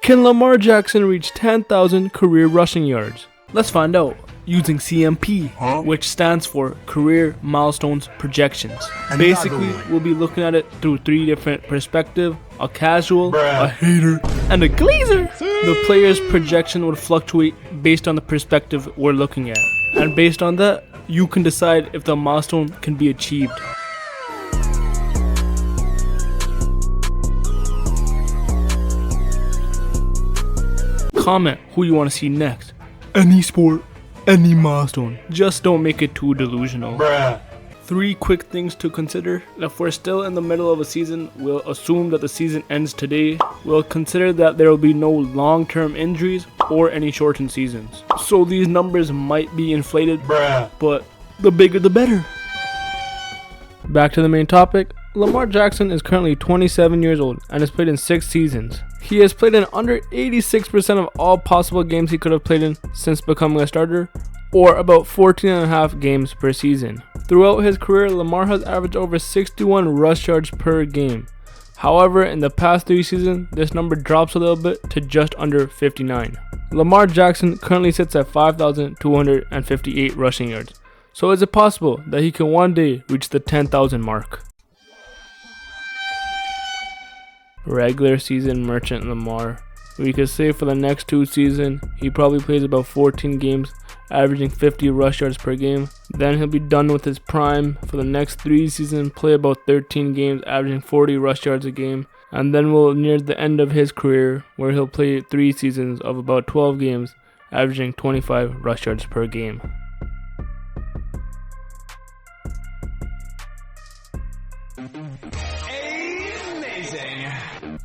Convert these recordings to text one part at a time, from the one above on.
Can Lamar Jackson reach 10,000 career rushing yards? Let's find out using CMP, which stands for Career Milestone Projections. Basically, we'll be looking at it through 3 different perspectives: a casual, a hater, and a glazer. The player's projection would fluctuate based on the perspective we're looking at. And based on that, you can decide if the milestone can be achieved. Comment who you want to see next. Any sport, any milestone. Just don't make it too delusional. 3 quick things to consider. If we're still in the middle of a season, we'll assume that the season ends today. We'll consider that there will be no long-term injuries or any shortened seasons. So these numbers might be inflated, but the bigger the better. Back to the main topic. Lamar Jackson is currently 27 years old and has played in 6 seasons. He has played in under 86% of all possible games he could have played in since becoming a starter, or about 14.5 games per season. Throughout his career, Lamar has averaged over 61 rush yards per game. However, in the past 3 seasons, this number drops a little bit to just under 59. Lamar Jackson currently sits at 5,258 rushing yards. So is it possible that he can one day reach the 10,000 mark? Regular season merchant Lamar. We could say for the next 2 seasons, he probably plays about 14 games, averaging 50 rush yards per game. Then he'll be done with his prime. For the next 3 seasons, play about 13 games, averaging 40 rush yards a game. And then we'll near the end of his career, where he'll play 3 seasons of about 12 games, averaging 25 rush yards per game.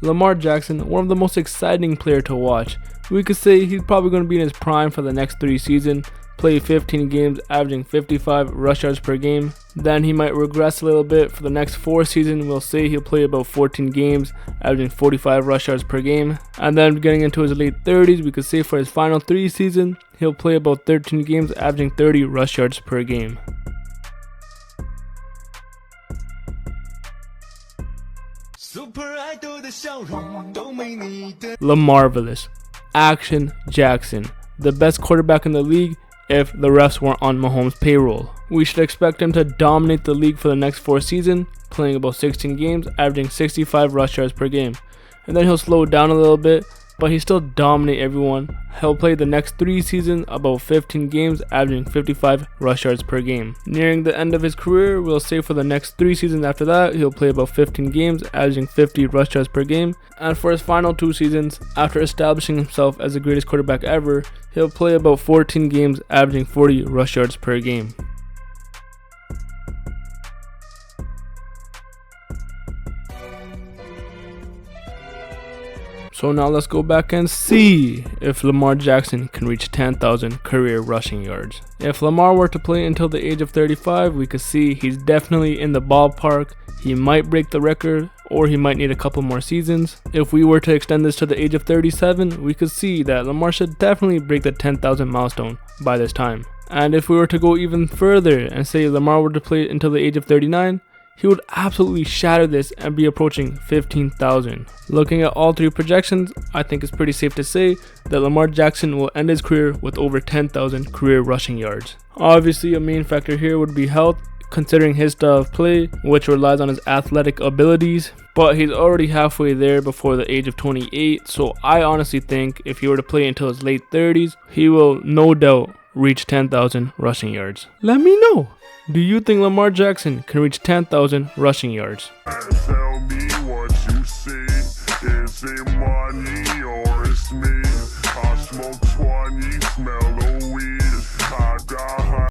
Lamar Jackson, one of the most exciting players to watch. We could say he's probably going to be in his prime for the next 3 seasons, play 15 games, averaging 55 rush yards per game. Then he might regress a little bit. For the next 4 seasons, we'll say he'll play about 14 games, averaging 45 rush yards per game. And then getting into his late 30s, we could say for his final 3 seasons, he'll play about 13 games, averaging 30 rush yards per game. Lamarvelous. Action Jackson, the best quarterback in the league if the refs weren't on Mahomes' payroll. We should expect him to dominate the league for the next 4 seasons, playing about 16 games, averaging 65 rush yards per game. And then he'll slow down a little bit, but he still dominate everyone. He'll play the next 3 seasons, about 15 games, averaging 55 rush yards per game. Nearing the end of his career, we'll say for the next 3 seasons after that, he'll play about 15 games, averaging 50 rush yards per game. And for his final 2 seasons, after establishing himself as the greatest quarterback ever, he'll play about 14 games, averaging 40 rush yards per game. So now let's go back and see if Lamar Jackson can reach 10,000 career rushing yards. If Lamar were to play until the age of 35, we could see he's definitely in the ballpark. He might break the record, or he might need a couple more seasons. If we were to extend this to the age of 37, we could see that Lamar should definitely break the 10,000 milestone by this time. And if we were to go even further and say Lamar were to play until the age of 39, he would absolutely shatter this and be approaching 15,000. Looking at all 3 projections, I think it's pretty safe to say that Lamar Jackson will end his career with over 10,000 career rushing yards. Obviously, a main factor here would be health, considering his style of play, which relies on his athletic abilities. But he's already halfway there before the age of 28, so I honestly think if he were to play until his late 30s, he will no doubt reach 10,000 rushing yards. Let me know. Do you think Lamar Jackson can reach 10,000 rushing yards? Tell me what you see. Is it money or